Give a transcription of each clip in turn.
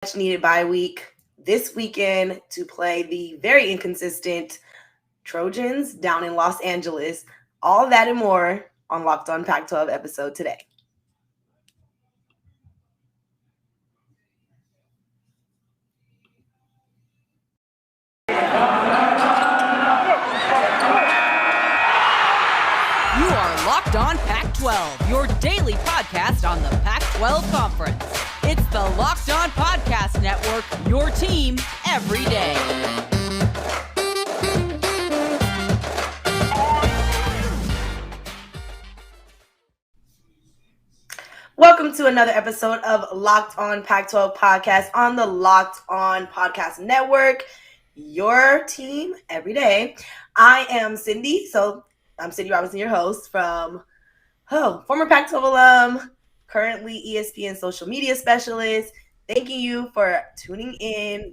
much needed bye week this weekend to play the very inconsistent Trojans down in Los Angeles. All that and more on Locked On Pac-12 episode today. You are Locked On Pac-12, your daily podcast on the Pac-12 Conference. It's the Locked On Podcast Network, your team every day. Welcome to another episode of Locked On Pac-12 podcast on the Locked On Podcast Network, your team every day. I am Cindy, I'm Cindy Robinson, your host from former Pac-12 alum, currently ESPN social media specialist. Thanking you for tuning in,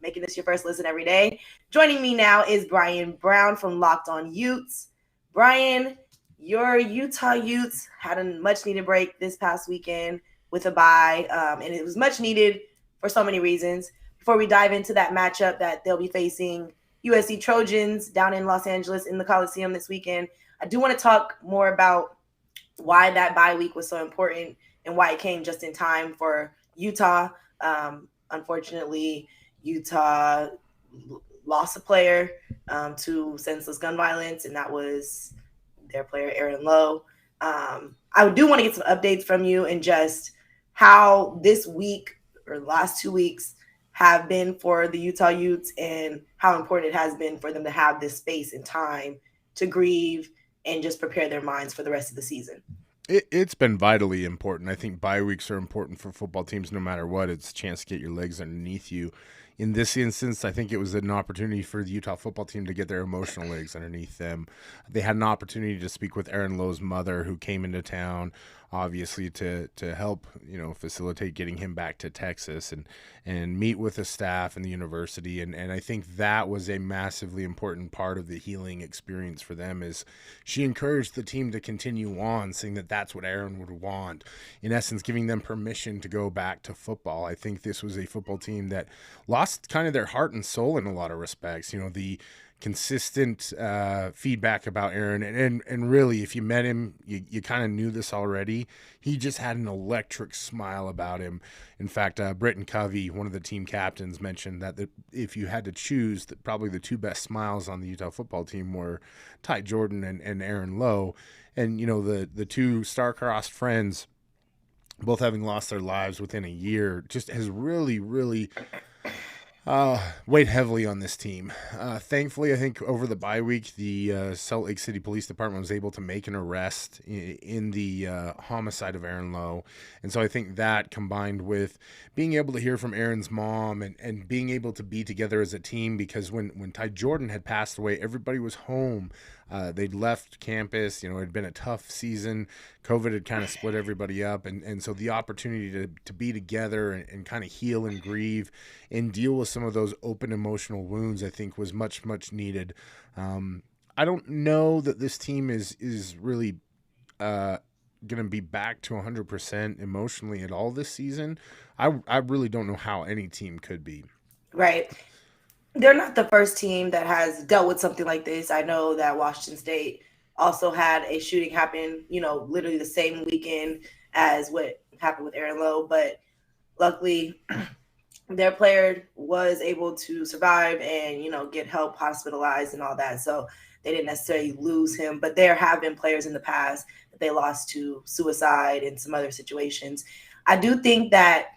making this your first listen every day. Joining me now is Bryan Brown from Locked On Utes. Bryan, your Utah Utes had a much-needed break this past weekend with a bye, and it was much needed for so many reasons. Before we dive into that matchup that they'll be facing USC Trojans down in Los Angeles in the Coliseum this weekend, I do want to talk more about why that bye week was so important and why it came just in time for Utah. Unfortunately, Utah lost a player to senseless gun violence, and that was their player, Aaron Lowe. I do want to get some updates from you and just how this week or the last 2 weeks have been for the Utah Utes and how important it has been for them to have this space and time to grieve and just prepare their minds for the rest of the season. It's been vitally important. I think bye weeks are important for football teams no matter what. It's a chance to get your legs underneath you. In this instance, I think it was an opportunity for the Utah football team to get their emotional legs underneath them. They had an opportunity to speak with Aaron Lowe's mother, who came into town, obviously, to help, facilitate getting him back to Texas and meet with the staff and the university. And I think that was a massively important part of the healing experience for them, is she encouraged the team to continue on, saying that that's what Aaron would want. In essence, giving them permission to go back to football. I think this was a football team that lost kind of their heart and soul in a lot of respects. The consistent feedback about Aaron, and really, if you met him, you kind of knew this already. He just had an electric smile about him. In fact, Britton Covey, one of the team captains, mentioned that if you had to choose, that probably the two best smiles on the Utah football team were Ty Jordan and Aaron Lowe. And the two star-crossed friends, both having lost their lives within a year, just has really, really weighed heavily on this team. Thankfully, I think over the bye week, the Salt Lake City Police Department was able to make an arrest in the homicide of Aaron Lowe. And so I think that, combined with being able to hear from Aaron's mom and being able to be together as a team, because when Ty Jordan had passed away, everybody was home. They'd left campus. It had been a tough season. COVID had kind of split everybody up. And so the opportunity to be together and kind of heal and grieve and deal with some of those open emotional wounds, I think, was much, much needed. I don't know that this team is really going to be back to 100% emotionally at all this season. I really don't know how any team could be. Right. They're not the first team that has dealt with something like this. I know that Washington State also had a shooting happen, literally the same weekend as what happened with Aaron Lowe. But luckily, their player was able to survive and, get help, hospitalized and all that. So they didn't necessarily lose him. But there have been players in the past that they lost to suicide and some other situations. I do think that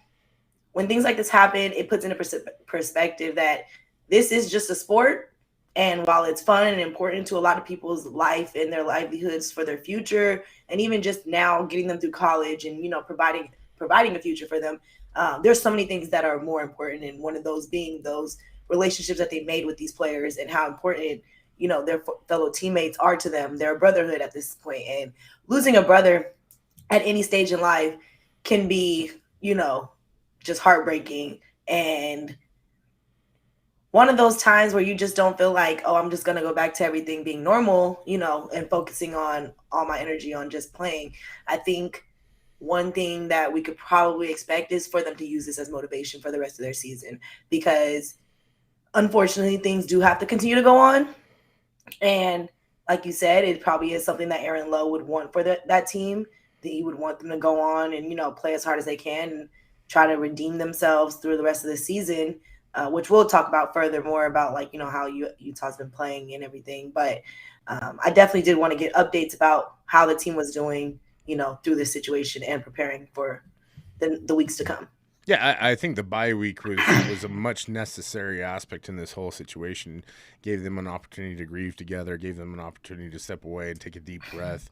when things like this happen, it puts into perspective that this is just a sport, and while it's fun and important to a lot of people's life and their livelihoods for their future, and even just now getting them through college and providing a future for them, there's so many things that are more important, and one of those being those relationships that they made with these players and how important their fellow teammates are to them. They're a brotherhood at this point, and losing a brother at any stage in life can be just heartbreaking, and one of those times where you just don't feel like, oh, I'm just going to go back to everything being normal, and focusing on all my energy on just playing. I think one thing that we could probably expect is for them to use this as motivation for the rest of their season, because unfortunately things do have to continue to go on. And like you said, it probably is something that Aaron Lowe would want for that team. That he would want them to go on and, play as hard as they can and try to redeem themselves through the rest of the season, which we'll talk about further more about, how Utah's been playing and everything. But I definitely did want to get updates about how the team was doing, through this situation and preparing for the weeks to come. Yeah, I think the bye week was a much necessary aspect in this whole situation. Gave them an opportunity to grieve together, gave them an opportunity to step away and take a deep breath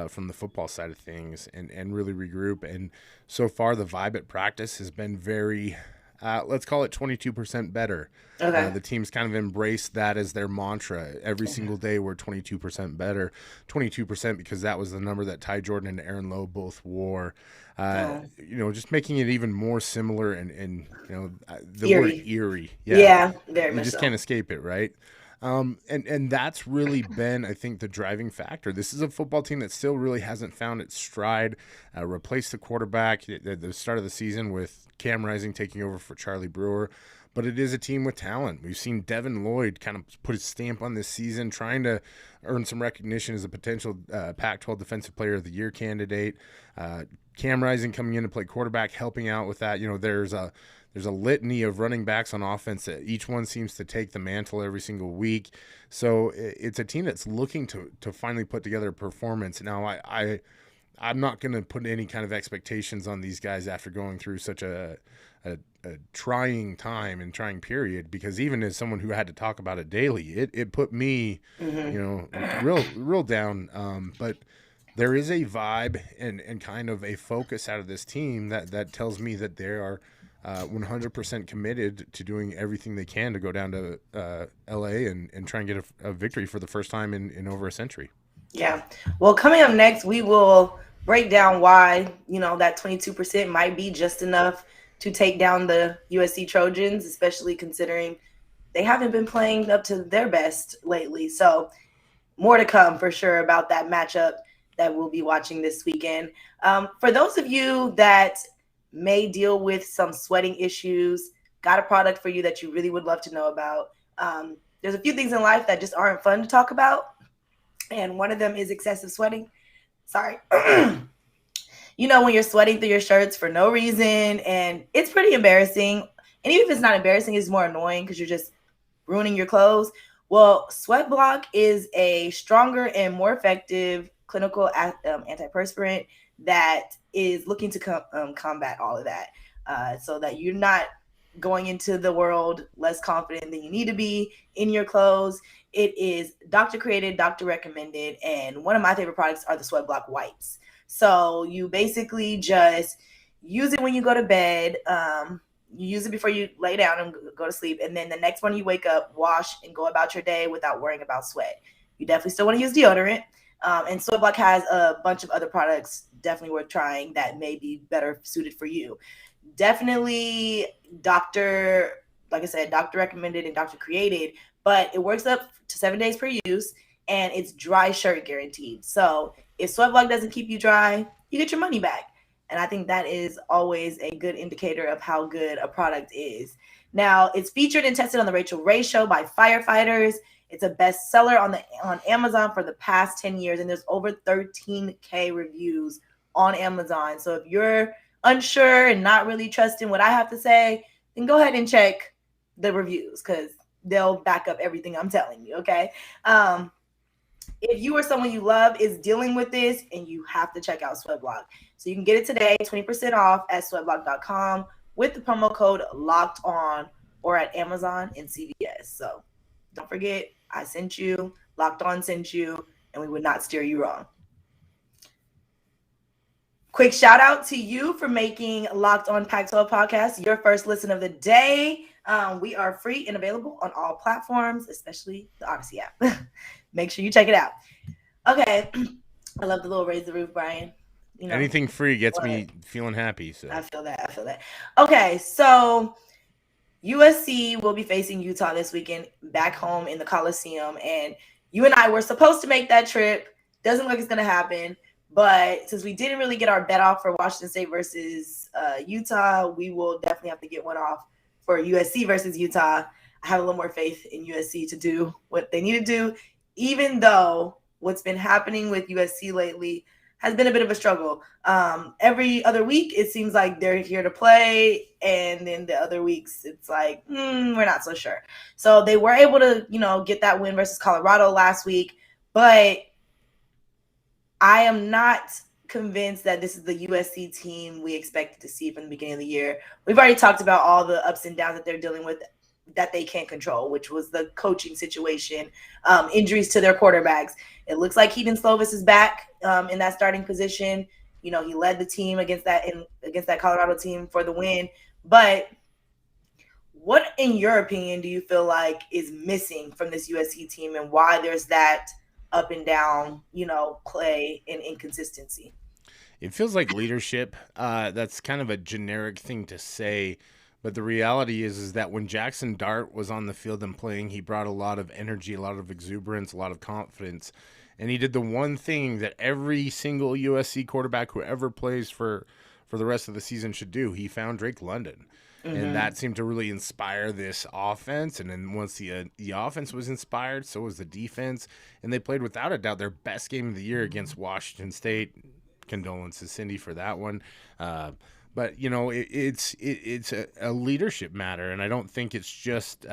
from the football side of things and really regroup. And so far, the vibe at practice has been very, let's call it 22% better. Okay. The team's kind of embraced that as their mantra. Every single day, we're 22% better. 22% because that was the number that Ty Jordan and Aaron Lowe both wore. Just making it even more similar and the eerie. word eerie. Yeah, very much You just so. can't escape it, right? And that's really been, I think, the driving factor. This is a football team that still really hasn't found its stride. Replaced the quarterback at the start of the season with Cam Rising taking over for Charlie Brewer. But it is a team with talent. We've seen Devin Lloyd kind of put his stamp on this season, trying to earn some recognition as a potential Pac-12 Defensive Player of the Year candidate. Cam Rising coming in to play quarterback, helping out with that. There's a litany of running backs on offense that each one seems to take the mantle every single week. So it's a team that's looking to finally put together a performance. Now, I'm not going to put any kind of expectations on these guys after going through such a trying time and trying period, because even as someone who had to talk about it daily, it put me, real down. But there is a vibe and kind of a focus out of this team that tells me that they are 100% committed to doing everything they can to go down to LA and try and get a victory for the first time in over a century. Yeah. Well, coming up next, we will break down why, that 22% might be just enough to take down the USC Trojans, especially considering they haven't been playing up to their best lately. So more to come for sure about that matchup that we'll be watching this weekend. For those of you that may deal with some sweating issues, got a product for you that you really would love to know about. There's a few things in life that just aren't fun to talk about. And one of them is excessive sweating. Sorry. When you're sweating through your shirts for no reason, and it's pretty embarrassing. And even if it's not embarrassing, it's more annoying because you're just ruining your clothes. Well, SweatBlock is a stronger and more effective clinical antiperspirant that is looking to combat all of that, so that you're not going into the world less confident than you need to be in your clothes. It is doctor created, doctor recommended, and one of my favorite products are the SweatBlock wipes. So you basically just use it when you go to bed. You use it before you lay down and go to sleep, and then the next morning you wake up, wash, and go about your day without worrying about sweat. You definitely still want to use deodorant. And SweatBlock has a bunch of other products definitely worth trying that may be better suited for you. Definitely doctor recommended and doctor created, but it works up to 7 days per use, and it's dry shirt guaranteed. So if SweatBlock doesn't keep you dry, you get your money back. And I think that is always a good indicator of how good a product is. Now, it's featured and tested on the Rachel Ray Show by firefighters. It's a bestseller on Amazon for the past 10 years, and there's over 13K reviews on Amazon. So if you're unsure and not really trusting what I have to say, then go ahead and check the reviews because they'll back up everything I'm telling you, okay? If you or someone you love is dealing with this, and you have to check out SweatBlock. So you can get it today, 20% off at sweatblock.com with the promo code Locked On, or at Amazon and CVS. So don't forget, I sent you, Locked On sent you, and we would not steer you wrong. Quick shout out to you for making Locked On Pac-12 podcast your first listen of the day. We are free and available on all platforms, especially the Odyssey app. Make sure you check it out. Okay. I love the little raise the roof, Brian. Anything free gets me feeling happy. So I feel that. Okay, so USC will be facing Utah this weekend back home in the Coliseum, and you and I were supposed to make that trip. Doesn't look like it's going to happen, But since we didn't really get our bet off for Washington State versus Utah, we will definitely have to get one off for USC versus Utah. I have a little more faith in USC to do what they need to do, even though what's been happening with USC lately has been a bit of a struggle. Every other week, it seems like they're here to play, and then the other weeks, it's like, we're not so sure. So they were able to, get that win versus Colorado last week, but I am not convinced that this is the USC team we expected to see from the beginning of the year. We've already talked about all the ups and downs that they're dealing with that they can't control, which was the coaching situation, injuries to their quarterbacks. It looks like Keaton Slovis is back in that starting position. He led the team against that Colorado team for the win. But what, in your opinion, do you feel like is missing from this USC team, and why there's that up and down, play and inconsistency? It feels like leadership. That's kind of a generic thing to say, but the reality is that when Jackson Dart was on the field and playing, he brought a lot of energy, a lot of exuberance, a lot of confidence, and he did the one thing that every single USC quarterback who ever plays for the rest of the season should do. He found Drake London. And that seemed to really inspire this offense. And then once the offense was inspired, so was the defense. And they played, without a doubt, their best game of the year against Washington State. Condolences, Cindy, for that one. But, it's a leadership matter. And I don't think it's just,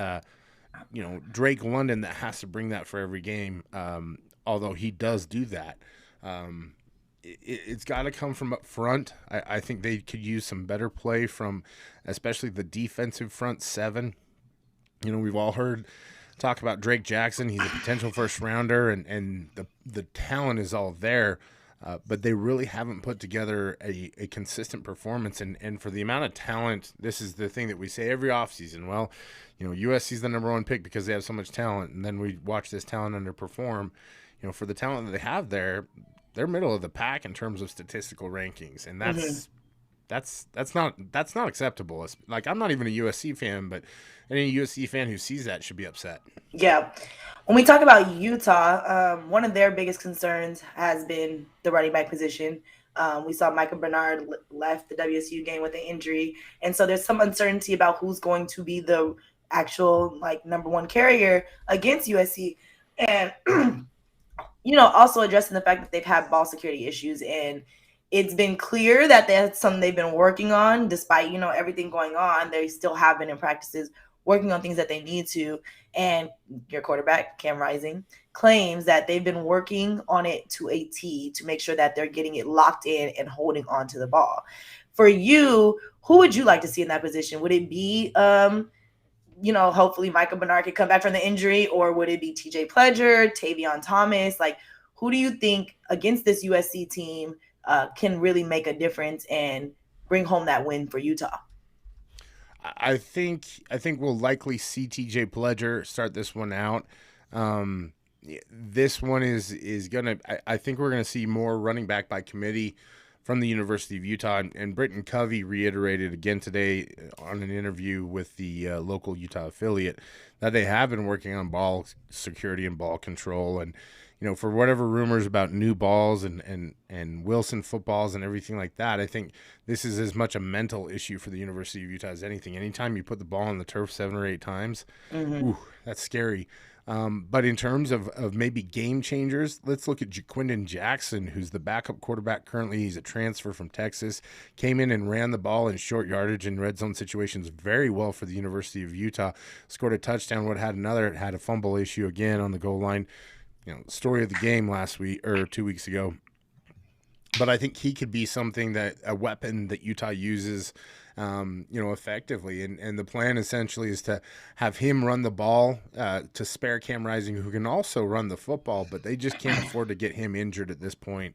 Drake London that has to bring that for every game, although he does do that. It's got to come from up front. I think they could use some better play from especially the defensive front seven. We've all heard talk about Drake Jackson. He's a potential first rounder, and the talent is all there, but they really haven't put together a consistent performance. And for the amount of talent, this is the thing that we say every offseason. Well, USC's the number one pick because they have so much talent, and then we watch this talent underperform. For the talent that they have there, they're middle of the pack in terms of statistical rankings, and that's not acceptable. Like, I'm not even a USC fan, but any USC fan who sees that should be upset. Yeah. When we talk about Utah, one of their biggest concerns has been the running back position. We saw Micah Bernard left the WSU game with an injury, and so there's some uncertainty about who's going to be the actual number one carrier against USC, and also addressing the fact that they've had ball security issues, and it's been clear that that's something they've been working on. Despite, everything going on, they still have been in practices working on things that they need to. And your quarterback, Cam Rising, claims that they've been working on it to a T to make sure that they're getting it locked in and holding on to the ball. For you, who would you like to see in that position? Would it be hopefully Micah Bernard could come back from the injury, or would it be TJ Pledger, Tavion Thomas? Who do you think against this USC team can really make a difference and bring home that win for Utah? I think we'll likely see TJ Pledger start this one out. This one is gonna. I think we're gonna see more running back by committee from the University of Utah, and Britton Covey reiterated again today on an interview with the local Utah affiliate that they have been working on ball security and ball control. And for whatever rumors about new balls and Wilson footballs and everything like that, I think this is as much a mental issue for the University of Utah as anything. Anytime you put the ball on the turf 7 or 8 times, that's scary. But in terms of maybe game changers, let's look at Jaquindon Jackson, who's the backup quarterback currently. He's a transfer from Texas, came in and ran the ball in short yardage and red zone situations very well for the University of Utah, scored a touchdown, had a fumble issue again on the goal line. Story of the game last week or 2 weeks ago. But I think he could be a weapon that Utah uses, effectively. And the plan essentially is to have him run the ball to spare Cam Rising, who can also run the football, but they just can't afford to get him injured at this point,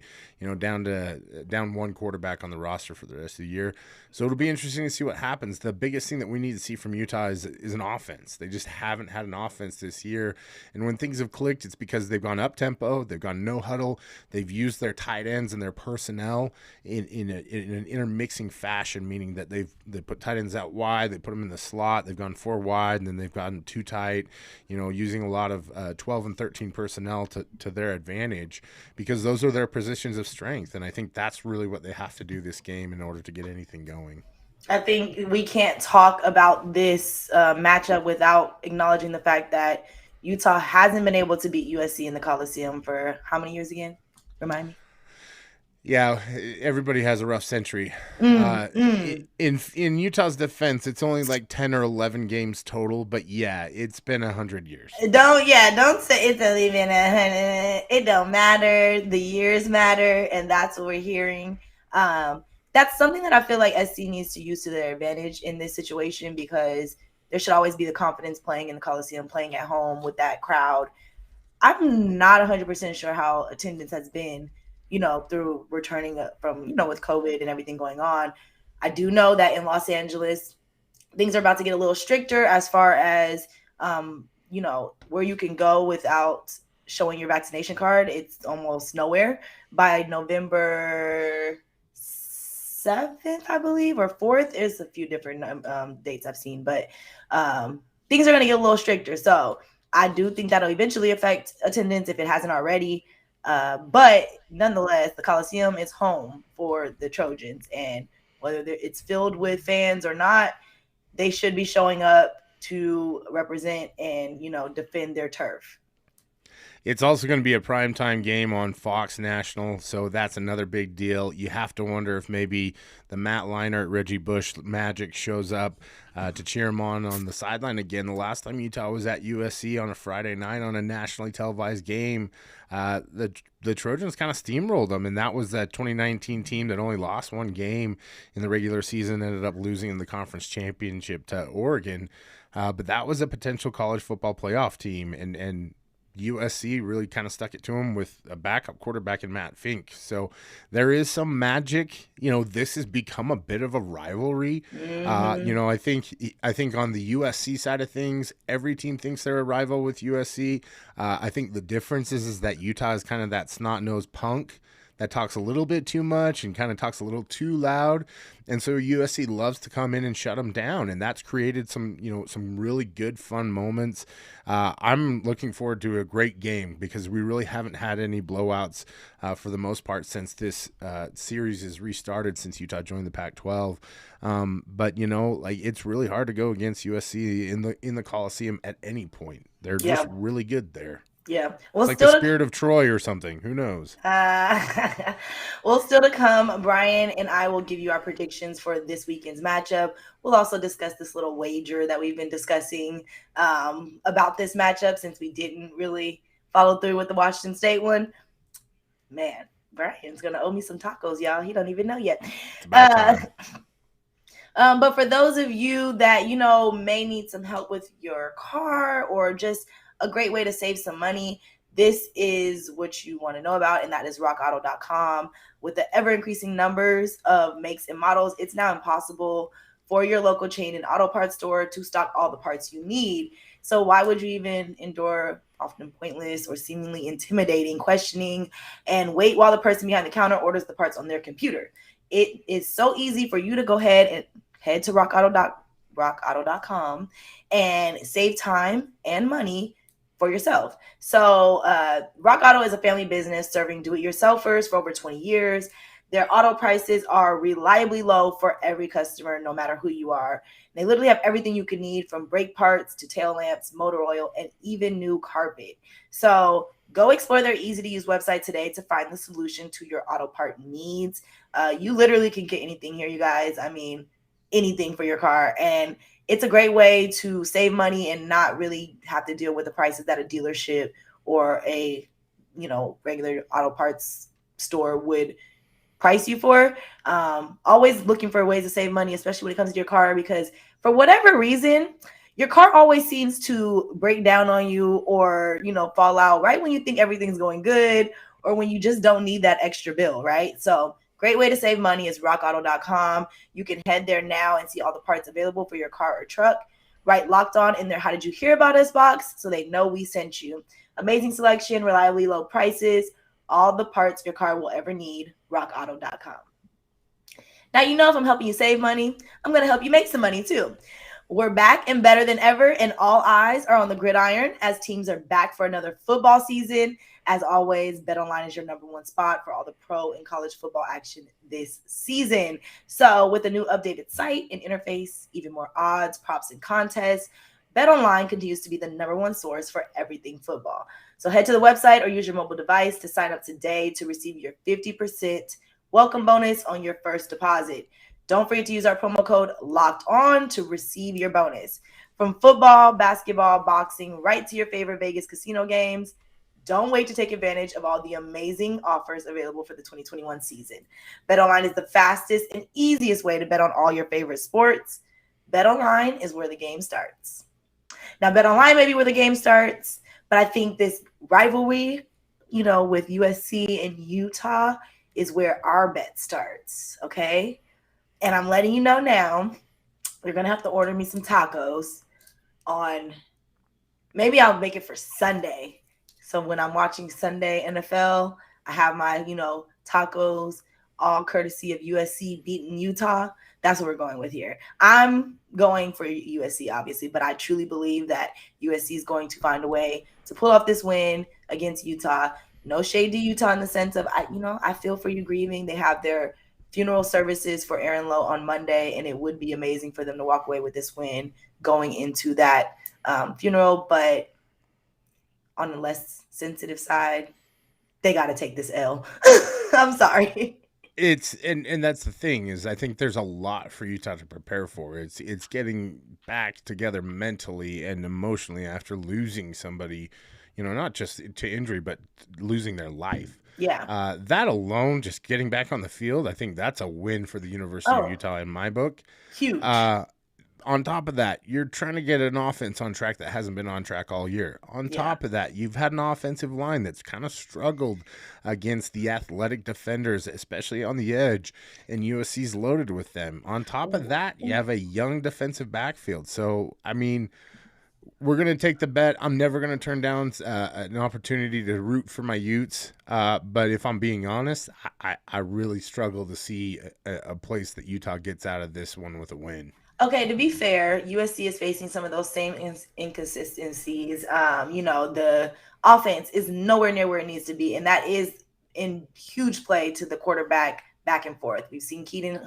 down one quarterback on the roster for the rest of the year. So it'll be interesting to see what happens. The biggest thing that we need to see from Utah is an offense. They just haven't had an offense this year. And when things have clicked, it's because they've gone up-tempo, they've gone no-huddle, they've used their tight ends and their personnel in an intermixing fashion, meaning that they've they put tight ends out wide. They put them in the slot. They've gone 4 wide, and then they've gotten too tight, using a lot of 12 and 13 personnel to their advantage, because those are their positions of strength. And I think that's really what they have to do this game in order to get anything going. I think we can't talk about this matchup without acknowledging the fact that Utah hasn't been able to beat USC in the Coliseum for how many years again? Remind me. Yeah, everybody has a rough century. In Utah's defense, it's only like 10 or 11 games total, but yeah, it's been 100 years. Don't say it's only been 100. It don't matter. The years matter, and that's what we're hearing. That's something that I feel like SC needs to use to their advantage in this situation, because there should always be the confidence playing in the Coliseum, playing at home with that crowd. I'm not 100% sure how attendance has been, through returning from, with COVID and everything going on. I do know that in Los Angeles, things are about to get a little stricter as far as, where you can go without showing your vaccination card. It's almost nowhere. By November 7th, I believe, or 4th. There's a few different dates I've seen, but things are going to get a little stricter. So I do think that'll eventually affect attendance if it hasn't already. But nonetheless, the Coliseum is home for the Trojans, and whether it's filled with fans or not, they should be showing up to represent and, defend their turf. It's also going to be a primetime game on Fox National, so that's another big deal. You have to wonder if maybe the Matt Leinart, Reggie Bush magic shows up to cheer him on the sideline again. The last time Utah was at USC on a Friday night on a nationally televised game, the Trojans kind of steamrolled them, and that was that 2019 team that only lost 1 game in the regular season, ended up losing in the conference championship to Oregon. But that was a potential college football playoff team, and USC really kind of stuck it to him with a backup quarterback in Matt Fink. So there is some magic. This has become a bit of a rivalry. I think on the USC side of things, every team thinks they're a rival with USC. I think the difference is that Utah is kind of that snot-nosed punk that talks a little bit too much and kind of talks a little too loud. And so USC loves to come in and shut them down. And that's created some really good, fun moments. I'm looking forward to a great game, because we really haven't had any blowouts for the most part since this series is restarted, since Utah joined the Pac-12. But it's really hard to go against USC in the Coliseum at any point. They're just really good there. Yeah. Well, it's like the Spirit of Troy or something. Who knows? Well, still to come, Brian and I will give you our predictions for this weekend's matchup. We'll also discuss this little wager that we've been discussing about this matchup, since we didn't really follow through with the Washington State one. Man, Brian's going to owe me some tacos, y'all. He don't even know yet. But for those of you that, may need some help with your car, or just a great way to save some money, this is what you want to know about, and that is rockauto.com. With the ever-increasing numbers of makes and models, it's now impossible for your local chain and auto parts store to stock all the parts you need. So why would you even endure often pointless or seemingly intimidating questioning and wait while the person behind the counter orders the parts on their computer? It is so easy for you to go ahead and head to rockauto.com and save time and money for yourself. So Rock Auto is a family business serving do-it-yourselfers for over 20 years. Their auto prices are reliably low for every customer, no matter who you are. They literally have everything you could need, from brake parts to tail lamps, motor oil, and even new carpet. So go explore their easy-to-use website today to find the solution to your auto part needs. You literally can get anything here, you guys. I mean, anything for your car. And it's a great way to save money and not really have to deal with the prices that a dealership or a, regular auto parts store would price you for. Always looking for ways to save money, especially when it comes to your car, because for whatever reason, your car always seems to break down on you or, fall out right when you think everything's going good, or when you just don't need that extra bill, right? So great way to save money is rockauto.com. You can head there now and see all the parts available for your car or truck. Write Locked On in their How Did You Hear About Us box so they know we sent you. Amazing selection, reliably low prices, all the parts your car will ever need, rockauto.com. Now, if I'm helping you save money, I'm going to help you make some money too. We're back and better than ever, and all eyes are on the gridiron as teams are back for another football season. As always, BetOnline is your number one spot for all the pro and college football action this season. So with a new updated site and interface, even more odds, props, and contests, BetOnline continues to be the number one source for everything football. So head to the website or use your mobile device to sign up today to receive your 50% welcome bonus on your first deposit. Don't forget to use our promo code Locked On to receive your bonus. From football, basketball, boxing, right to your favorite Vegas casino games, don't wait to take advantage of all the amazing offers available for the 2021 season. BetOnline is the fastest and easiest way to bet on all your favorite sports. BetOnline is where the game starts. Now, BetOnline may be where the game starts, but I think this rivalry, with USC and Utah is where our bet starts, okay? And I'm letting you know now, you're going to have to order me some tacos on, maybe I'll make it for Sunday. So when I'm watching Sunday NFL, I have my, tacos, all courtesy of USC beating Utah. That's what we're going with here. I'm going for USC, obviously, but I truly believe that USC is going to find a way to pull off this win against Utah. No shade to Utah in the sense of, I feel for you grieving. They have their funeral services for Aaron Lowe on Monday, and it would be amazing for them to walk away with this win going into that funeral. But on the less sensitive side, they got to take this L. I'm sorry. And that's the thing is I think there's a lot for Utah to prepare for. It's getting back together mentally and emotionally after losing somebody, not just to injury, but losing their life. Yeah. That alone, just getting back on the field, I think that's a win for the University of Utah in my book. Huge. On top of that, you're trying to get an offense on track that hasn't been on track all year. On top of that, you've had an offensive line that's kind of struggled against the athletic defenders, especially on the edge, and USC's loaded with them. On top of that, you have a young defensive backfield. So, we're going to take the bet. I'm never going to turn down an opportunity to root for my Utes. But if I'm being honest, I really struggle to see a place that Utah gets out of this one with a win. Okay, to be fair, USC is facing some of those same inconsistencies. The offense is nowhere near where it needs to be, and that is in huge play to the quarterback back and forth. We've seen Keaton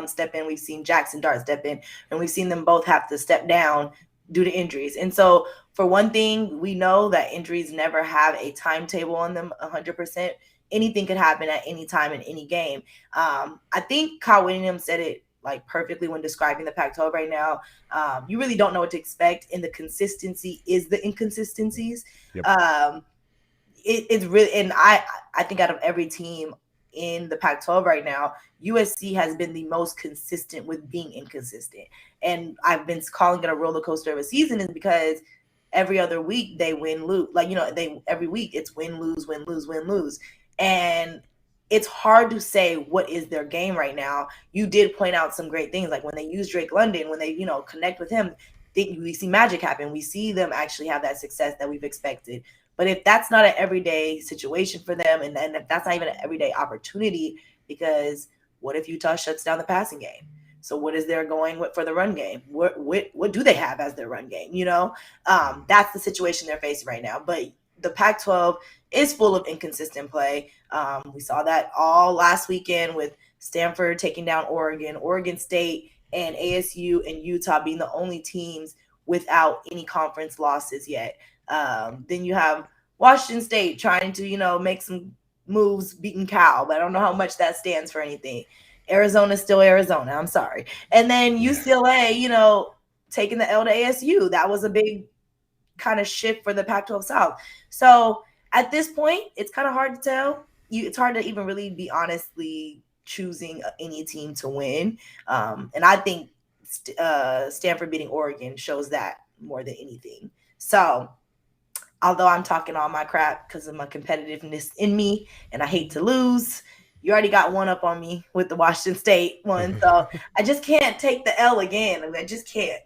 step in, we've seen Jackson Dart step in, and we've seen them both have to step down due to injuries. And so for one thing, we know that injuries never have a timetable on them 100%. Anything could happen at any time in any game. I think Kyle Whittingham said it perfectly when describing the Pac-12 right now. You really don't know what to expect, and the consistency is the inconsistencies. Yep. It's really, and I think out of every team in the Pac-12 right now, USC has been the most consistent with being inconsistent. And I've been calling it a roller coaster of a season is because every other week they win, lose. Every week it's win, lose, win, lose, win, lose. And it's hard to say what is their game right now. You did point out some great things, like when they use Drake London, when they, connect with him, we see magic happen. We see them actually have that success that we've expected. But if that's not an everyday situation for them, and then if that's not even an everyday opportunity, because what if Utah shuts down the passing game? So what is there going with for the run game? What do they have as their run game? That's the situation they're facing right now. But the Pac-12 is full of inconsistent play. We saw that all last weekend with Stanford taking down Oregon, Oregon State, and ASU and Utah being the only teams without any conference losses yet. Then you have Washington State trying to, make some moves, beating Cal, but I don't know how much that stands for anything. Arizona's still Arizona. I'm sorry. And then UCLA, taking the L to ASU. That was a big kind of shift for the Pac-12 South. So at this point, it's kind of hard to tell. It's hard to even really be honestly choosing any team to win. And I think Stanford beating Oregon shows that more than anything. So although I'm talking all my crap because of my competitiveness in me and I hate to lose, you already got one up on me with the Washington State one. So I just can't take the L again. I just can't.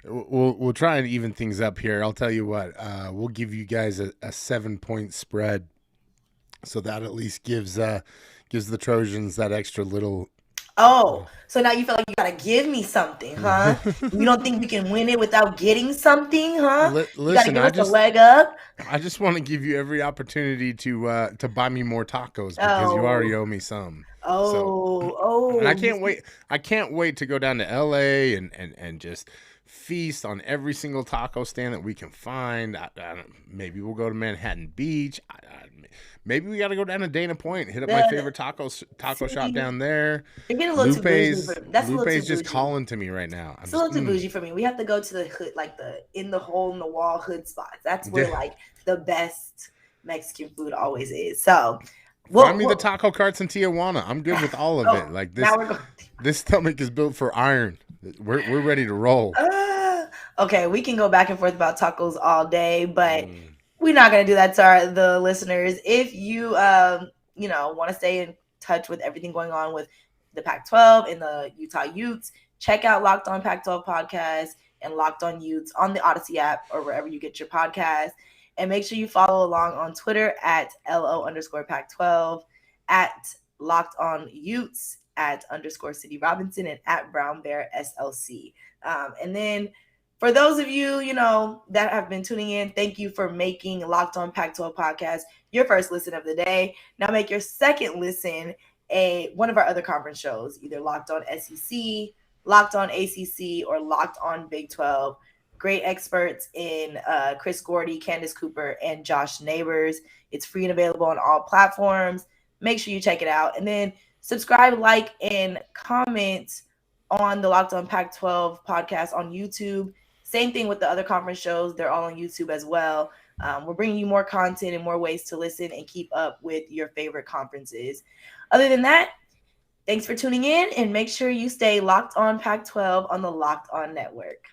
We'll try and even things up here. I'll tell you what, we'll give you guys a 7-point spread. So that at least gives the Trojans that extra little Oh, so now you feel like you gotta give me something, huh? You don't think we can win it without getting something, huh? You gotta Listen, give us a leg up. I just want to give you every opportunity to buy me more tacos because you already Oh, owe me some. So, and oh, I you can't see, wait. I can't wait to go down to LA and just feast on every single taco stand that we can find. Maybe we'll go to Manhattan Beach. Maybe we got to go down to Dana Point, hit up my the favorite taco shop see, down there. you're getting a little too bougie for Lupe's me. That's a little too Lupe's just bougie. calling to me right now. I'm It's a just little too bougie for me. We have to go to the hood, like the in the hole in the wall hood spots. That's where yeah. like the best Mexican food always is. So, Find me the what? taco carts in Tijuana. I'm good with all of it. Oh, Like now we're going. this stomach is built for iron. We're ready to roll. Okay, we can go back and forth about tacos all day, but Mm. we're not gonna do that to the listeners. If you want to stay in touch with everything going on with the Pac-12 and the Utah Utes, check out Locked On Pac-12 podcast and Locked On Utes on the Odyssey app or wherever you get your podcast. And make sure you follow along on Twitter at LO_Pac12, at Locked On Utes, at _City Robinson, and at Brown Bear SLC. And then for those of you, that have been tuning in, thank you for making Locked On Pac-12 podcast your first listen of the day. Now make your second listen one of our other conference shows, either Locked On SEC, Locked On ACC, or Locked On Big 12. Great experts in Chris Gordy, Candace Cooper, and Josh Neighbors. It's free and available on all platforms. Make sure you check it out. And then subscribe, like, and comment on the Locked On Pac-12 podcast on YouTube. Same thing with the other conference shows. They're all on YouTube as well. We're bringing you more content and more ways to listen and keep up with your favorite conferences. Other than that, thanks for tuning in, and make sure you stay locked on Pac-12 on the Locked On Network.